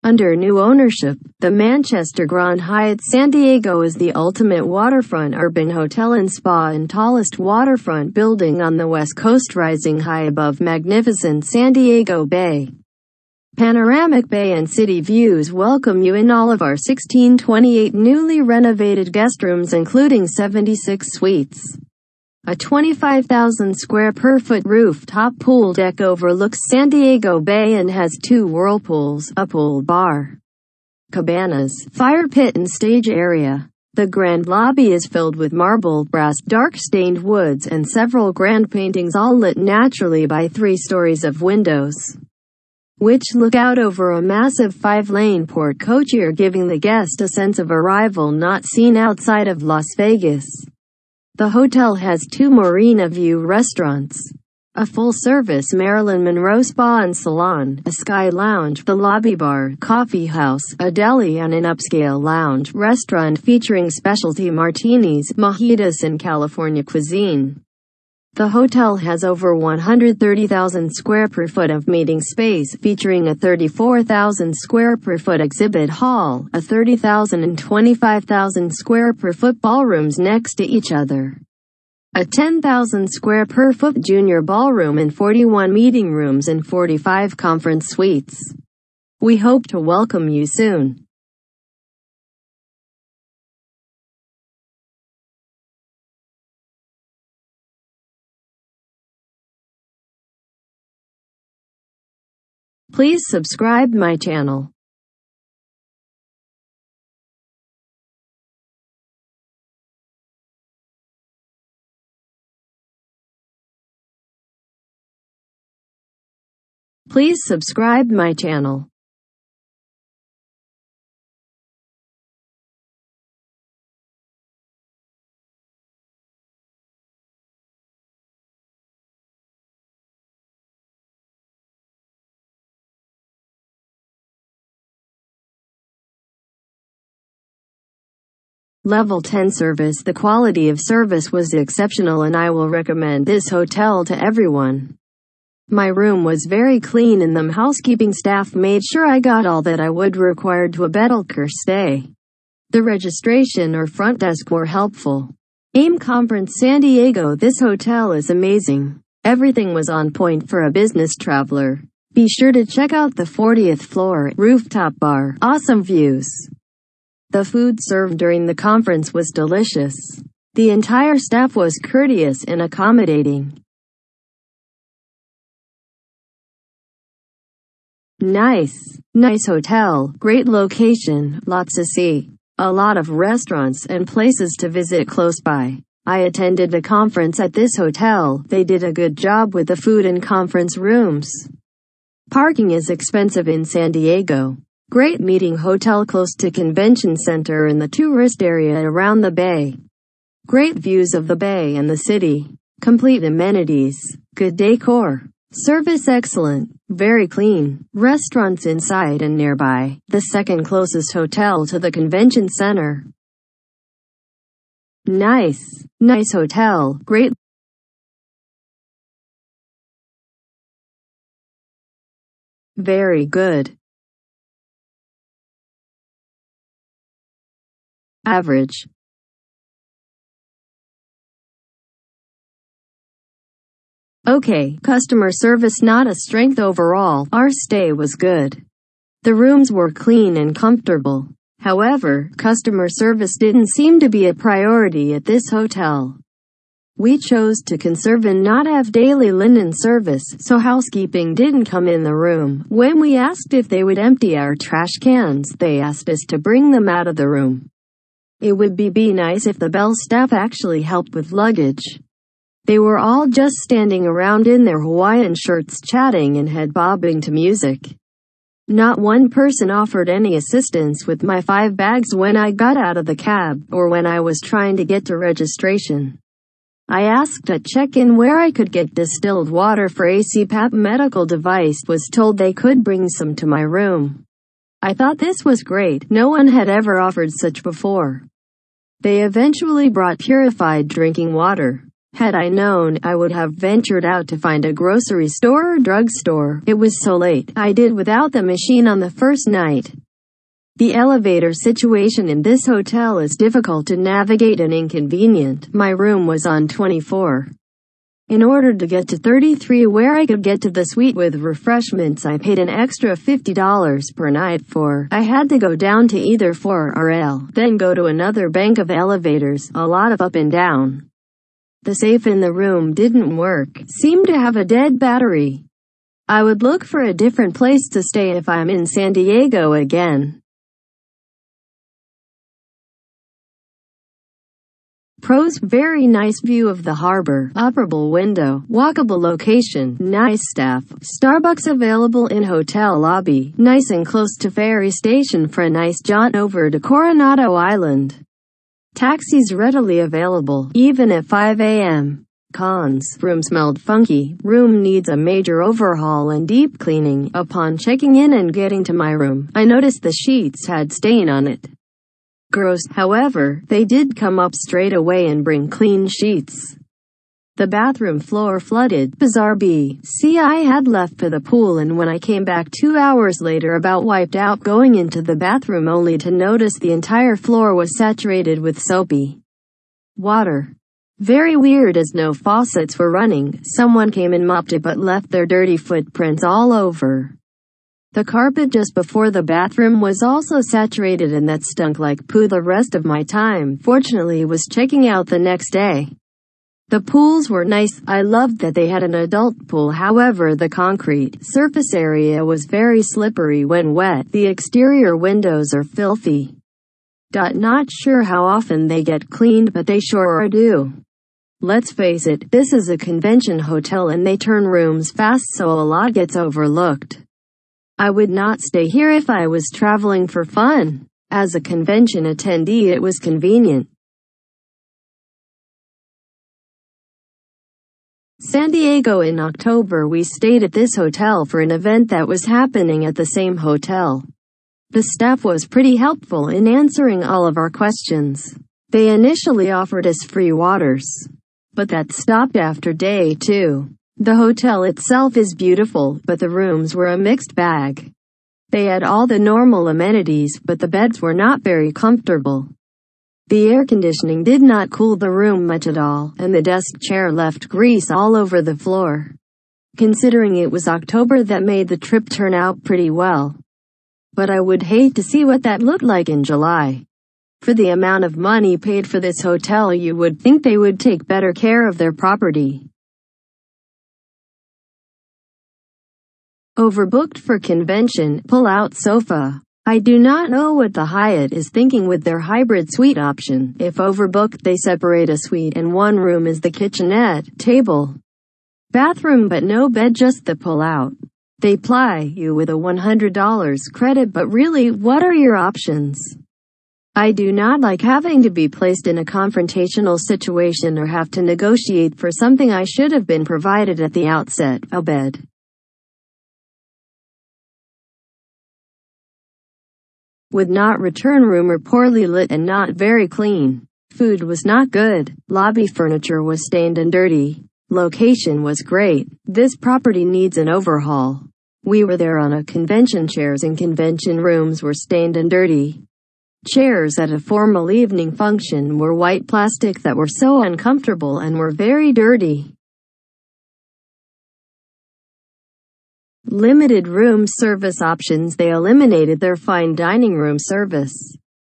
Under new ownership, the Manchester Grand Hyatt San Diego is the ultimate waterfront urban hotel and spa and tallest waterfront building on the West Coast, rising high above magnificent San Diego Bay. Panoramic bay and city views welcome you in all of our 1628 newly renovated guest rooms, including 76 suites. A 25,000 square per foot rooftop pool deck overlooks San Diego Bay and has 2 whirlpools, a pool bar, cabanas, fire pit and stage area. The grand lobby is filled with marble, brass, dark-stained woods, and several grand paintings, all lit naturally by 3 stories of windows, which look out over a massive 5-lane port courtyard, giving the guest a sense of arrival not seen outside of Las Vegas. The hotel has 2 Marina View restaurants, a full-service Marilyn Monroe spa and salon, a sky lounge, the lobby bar, coffee house, a deli, and an upscale lounge restaurant featuring specialty martinis, mojitos, and California cuisine. The hotel has over 130,000 square per foot of meeting space, featuring a 34,000 square per foot exhibit hall, a 30,000 and 25,000 square per foot ballrooms next to each other, a 10,000 square per foot junior ballroom, and 41 meeting rooms and 45 conference suites. We hope to welcome you soon. Please subscribe my channel. Please subscribe my channel. Level 10 service. The quality of service was exceptional and I will recommend this hotel to everyone. My room was very clean and the housekeeping staff made sure I got all that I would require to a better stay. The registration or front desk were helpful. AIM Conference San Diego. This hotel is amazing. Everything was on point for a business traveler. Be sure to check out the 40th floor rooftop bar. Awesome views. The food served during the conference was delicious. The entire staff was courteous and accommodating. Nice hotel, great location, lots to see, a lot of restaurants and places to visit close by. I attended the conference at this hotel. They did a good job with the food and conference rooms. Parking is expensive in San Diego. Great meeting hotel close to convention center and the tourist area around the bay. Great views of the bay and the city. Complete amenities. Good decor. Service excellent. Very clean. Restaurants inside and nearby. The second closest hotel to the convention center. Nice hotel. Great. Very good. Average. Okay, customer service not a strength overall. Our stay was good. The rooms were clean and comfortable. However, customer service didn't seem to be a priority at this hotel. We chose to conserve and not have daily linen service, so housekeeping didn't come in the room. When we asked if they would empty our trash cans, they asked us to bring them out of the room. It would be nice if the bell staff actually helped with luggage. They were all just standing around in their Hawaiian shirts chatting and head bobbing to music. Not one person offered any assistance with my 5 bags when I got out of the cab, or when I was trying to get to registration. I asked at check-in where I could get distilled water for a CPAP medical device, was told they could bring some to my room. I thought this was great, no one had ever offered such before. They eventually brought purified drinking water. Had I known, I would have ventured out to find a grocery store or drugstore. It was so late, I did without the machine on the first night. The elevator situation in this hotel is difficult to navigate and inconvenient. My room was on 24. In order to get to 33 where I could get to the suite with refreshments I paid an extra $50 per night for. I had to go down to either 4 or L, then go to another bank of elevators, a lot of up and down. The safe in the room didn't work, seemed to have a dead battery. I would look for a different place to stay if I'm in San Diego again. Pros: very nice view of the harbor, operable window, walkable location, nice staff, Starbucks available in hotel lobby, nice and close to ferry station for a nice jaunt over to Coronado Island. Taxis readily available, even at 5 a.m. Cons: room smelled funky, room needs a major overhaul and deep cleaning. Upon checking in and getting to my room, I noticed the sheets had stain on it. Gross. However, they did come up straight away and bring clean sheets. The bathroom floor flooded. Bizarre. See, I had left for the pool, and when I came back 2 hours later about wiped out going into the bathroom only to notice the entire floor was saturated with soapy water. Very weird, as no faucets were running. Someone came and mopped it but left their dirty footprints all over. The carpet just before the bathroom was also saturated, and that stunk like poo the rest of my time. Fortunately, was checking out the next day. The pools were nice. I loved that they had an adult pool. However, the concrete surface area was very slippery when wet. The exterior windows are filthy. Not sure how often they get cleaned, but they sure do. Let's face it, this is a convention hotel and they turn rooms fast, so a lot gets overlooked. I would not stay here if I was traveling for fun. As a convention attendee, it was convenient. San Diego. In October, we stayed at this hotel for an event that was happening at the same hotel. The staff was pretty helpful in answering all of our questions. They initially offered us free waters, but that stopped after day 2. The hotel itself is beautiful, but the rooms were a mixed bag. They had all the normal amenities, but the beds were not very comfortable. The air conditioning did not cool the room much at all, and the desk chair left grease all over the floor. Considering it was October, that made the trip turn out pretty well. But I would hate to see what that looked like in July. For the amount of money paid for this hotel, you would think they would take better care of their property. Overbooked for convention, pull-out sofa. I do not know what the Hyatt is thinking with their hybrid suite option. If overbooked, they separate a suite and one room is the kitchenette, table, bathroom, but no bed, just the pull-out. They ply you with a $100 credit, but really, what are your options? I do not like having to be placed in a confrontational situation or have to negotiate for something I should have been provided at the outset, a bed. Would not return. Room were poorly lit and not very clean. Food was not good. Lobby furniture was stained and dirty. Location was great. This property needs an overhaul. We were there on a convention. Chairs in convention rooms were stained and dirty. Chairs at a formal evening function were white plastic that were so uncomfortable and were very dirty. Limited room service options. They eliminated their fine dining room service.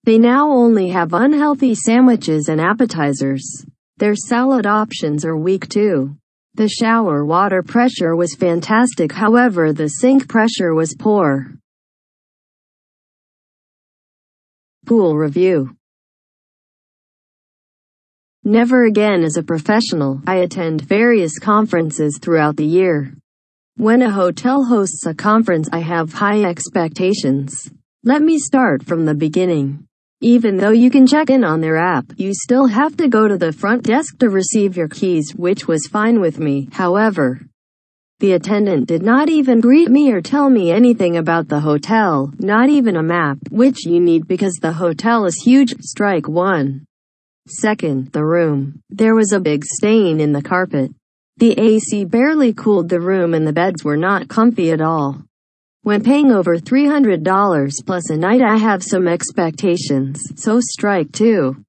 They now only have unhealthy sandwiches and appetizers. Their salad options are weak too. The shower water pressure was fantastic, however the sink pressure was poor. Pool review. Never again. As a professional, I attend various conferences throughout the year. When a hotel hosts a conference, I have high expectations. Let me start from the beginning. Even though you can check in on their app, you still have to go to the front desk to receive your keys, which was fine with me. However, the attendant did not even greet me or tell me anything about the hotel, not even a map, which you need because the hotel is huge. Strike 1. Second, the room. There was a big stain in the carpet. The AC barely cooled the room and the beds were not comfy at all. When paying over $300 plus a night, I have some expectations, so strike two.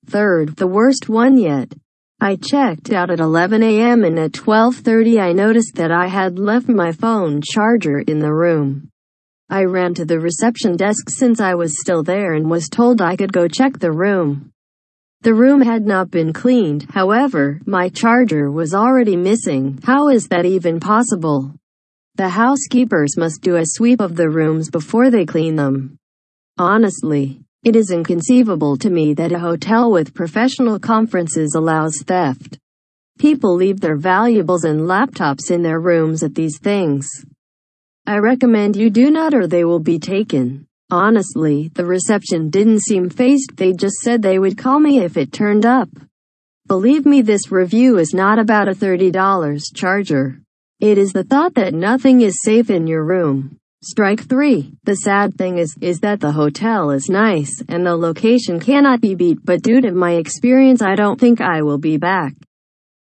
Third, the worst one yet. I checked out at 11 a.m. and at 12:30 I noticed that I had left my phone charger in the room. I ran to the reception desk since I was still there and was told I could go check the room. The room had not been cleaned, however, my charger was already missing. How is that even possible? The housekeepers must do a sweep of the rooms before they clean them. Honestly, it is inconceivable to me that a hotel with professional conferences allows theft. People leave their valuables and laptops in their rooms at these things. I recommend you do not, or they will be taken. Honestly, the reception didn't seem fazed. They just said they would call me if it turned up. Believe me, this review is not about a $30 charger. It is the thought that nothing is safe in your room. Strike three. The sad thing is that the hotel is nice, and the location cannot be beat, but due to my experience I don't think I will be back.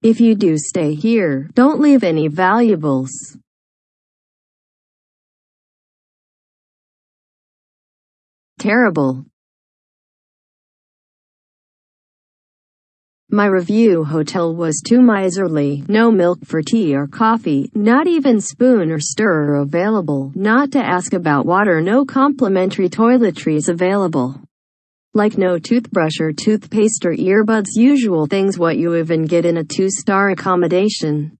If you do stay here, don't leave any valuables. Terrible. My review: hotel was too miserly, no milk for tea or coffee, not even spoon or stirrer available, not to ask about water, no complimentary toiletries available. Like no toothbrush or toothpaste or earbuds, usual things what you even get in a 2-star accommodation.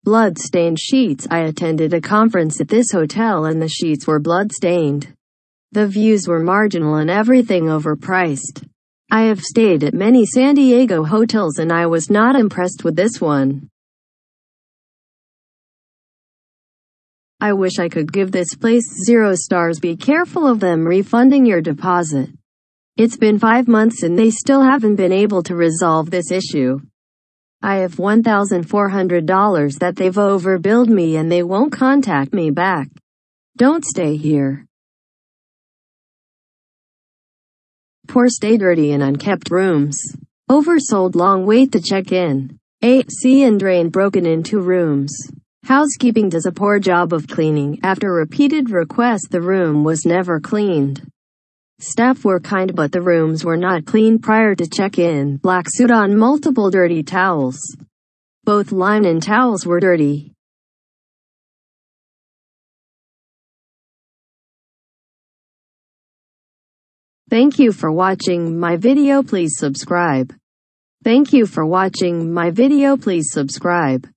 Blood-stained sheets. I attended a conference at this hotel and the sheets were blood-stained. The views were marginal and everything overpriced. I have stayed at many San Diego hotels and I was not impressed with this one. I wish I could give this place 0 stars. Be careful of them refunding your deposit. It's been 5 months and they still haven't been able to resolve this issue. I have $1,400 that they've overbilled me and they won't contact me back. Don't stay here. Poor stay, dirty and unkept rooms. Oversold, long wait to check in. AC and drain broken into rooms. Housekeeping does a poor job of cleaning. After repeated requests, the room was never cleaned. Staff were kind but the rooms were not cleaned prior to check-in. Black suit on, multiple dirty towels. Both linen towels were dirty. Thank you for watching my video. Please subscribe. Thank you for watching my video. Please subscribe.